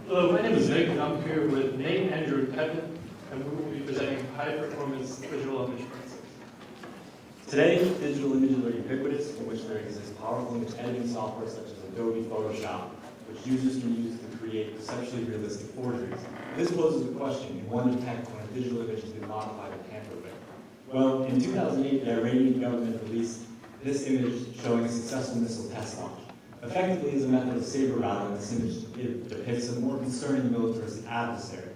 Hello, my name is Nick, and I'm here with Nate, Andrew, and Kevin, and we will be presenting high-performance digital image forensics. Today, digital images are ubiquitous, in which there exists powerful image editing software such as Adobe Photoshop, which users can use to create conceptually realistic forgeries. This poses a question: in one detect when a digital image has been modified or tampered with? Well, in 2008, the Iranian government released this image showing a successful missile test launch. Effectively, as a method of saber rattling, this image depicts a more concerning militaristic adversary.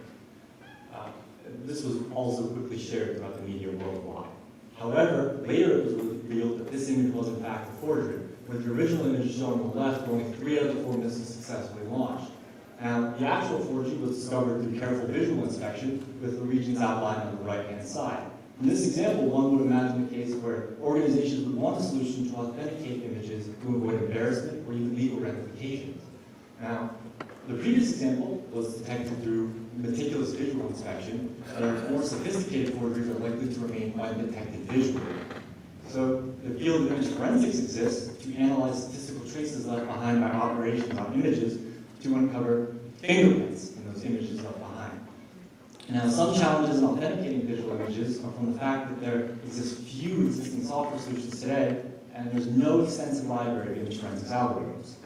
This was also quickly shared throughout the media worldwide. However, later it was revealed that this image was in fact a forgery, with the original image shown on the left only 3 out of the 4 missiles successfully launched. Now, the actual forgery was discovered through careful visual inspection, with the regions outlined on the right-hand side. In this example, one would imagine a case where organizations would want a solution to authenticate images to avoid embarrassment or even legal ramifications. Now, the previous example was detected through meticulous visual inspection, and more sophisticated forgeries are likely to remain undetected visually. So the field of image forensics exists to analyze statistical traces left behind by operations on images to uncover fingerprints in those images left behind. Now, some challenges in authenticating digital images are from the fact that there exist few existing software solutions today, and there's no extensive library of image forensics algorithms.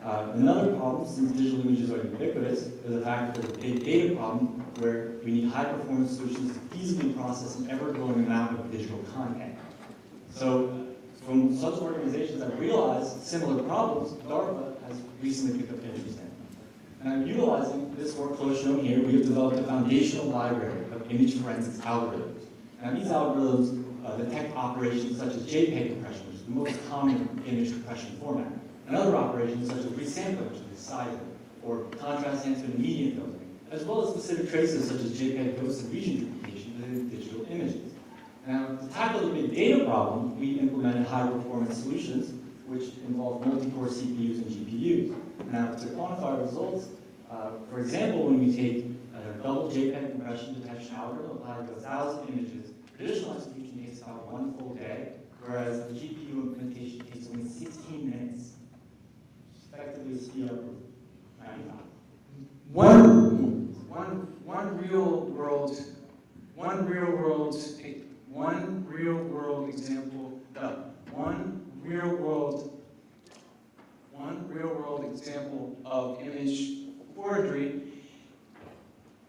Another problem, since digital images are ubiquitous, is the fact that there's a big data problem where we need high-performance solutions to feasibly process an ever-growing amount of digital content. So, from such organizations that realize similar problems, DARPA has recently picked up interest in. And utilizing this workflow shown here, we have developed a foundational library of image forensics algorithms. Now, these algorithms detect operations such as JPEG compression, which is the most common image compression format, and other operations such as resampling, which is sizing, or contrast enhancement and median filtering, as well as specific traces such as JPEG ghost and region duplication within digital images. Now, to tackle the big data problem, we implemented high-performance solutions, which involve multi-core CPUs and GPUs. Now, to quantify results, for example, when we take a double JPEG compression detection algorithm applied to 1,000 images, traditional execution takes about 1 full day, whereas the GPU implementation takes only 16 minutes. Effectively, a speed up of 95. One real world example of image forgery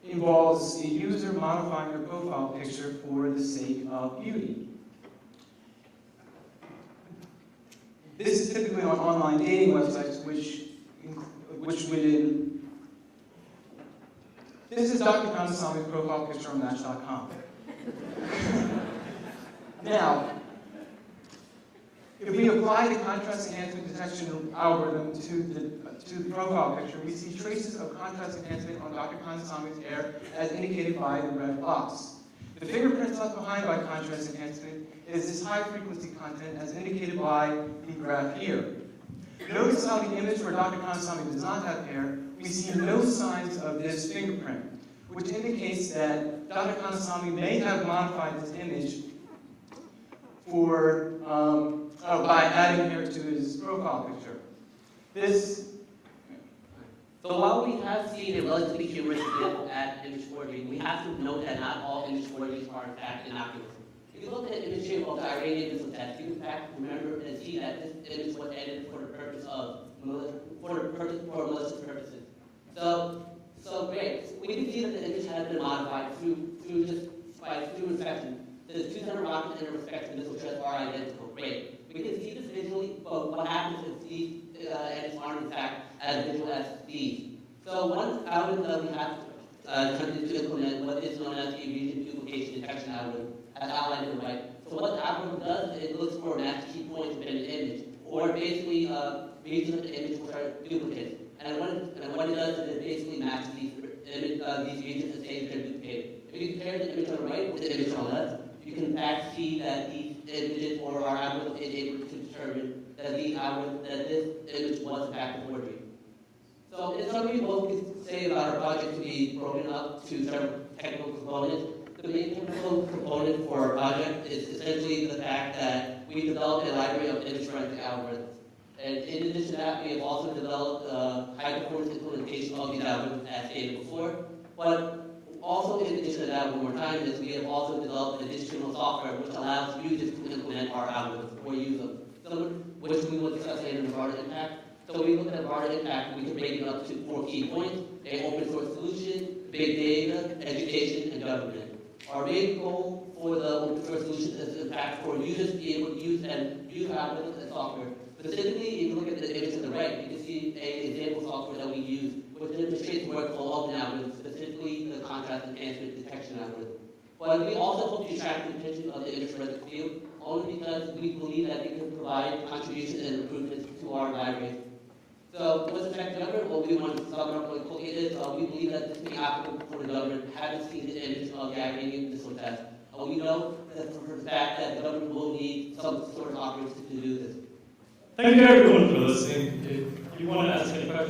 involves a user modifying their profile picture for the sake of beauty. This is typically on online dating websites, this is Dr. Kandasami's profile picture on Match.com. Now, if we apply the contrast enhancement detection algorithm to the profile picture, we see traces of contrast enhancement on Dr. Kandasami's hair as indicated by the red box. The fingerprints left behind by contrast enhancement is this high-frequency content as indicated by the graph here. Notice how the image where Dr. Kandasami does not have hair, we see no signs of this fingerprint, which indicates that Dr. Kandasami may have modified this image by adding hair to his profile picture. So while we have seen a relatively humorous example at image forgery, we have to note that not all image forgeries are in fact innocuous. If you look at the image of the Iranian missile test, you in fact remember and see that this image was edited for the purpose of malicious purposes. So great. We can see that the image has been modified through inspection. The 2 center rockets in respect to missile threats are identical. Great. We can see this visually, but what happens is these edits aren't in fact as visual as these. So one algorithm we have attempted to implement what is known as the region duplication detection algorithm, as outlined on the right. So what the algorithm does is it looks for matched key points within an image, or basically regions of the image which are duplicates. And what it does is it basically matches these regions and says they're duplicated. If you compare the image on the right with the image on the left, you can in fact see that these images or our algorithm is able to determine that this image was in fact a forgery. So in summary, what we can say about our project to be broken up to several technical components. The main technical component for our project is essentially the fact that we developed a library of image forensic algorithms. And in addition to that, we have also developed high-performance implementation of these algorithms as stated before. But also in addition to that, one more time, is we have also developed additional software which allows users to implement our algorithms or use them. Some which we will discuss later in the broader impact. So we look at the broader impact, we can break it up to 4 key points: an open source solution, big data, education, and government. Our main goal for the open source solution is in fact for users to be able to use algorithms and software. Specifically, if you look at the image to the right, you can see an example software that we use, which demonstrates the workflow of an algorithm, specifically the contrast enhancement detection algorithm. But we also hope to attract the attention of the image forensic field, only because we believe that it can provide contributions and improvements to our library. So what's affecting government? Well, we want to sum up really quickly is we believe that this being applicable for the government, having seen the image of the Iranian missile test. We know that for the fact that the government will need some sort of operation to do this. Thank you everyone for listening. If you want to ask any questions,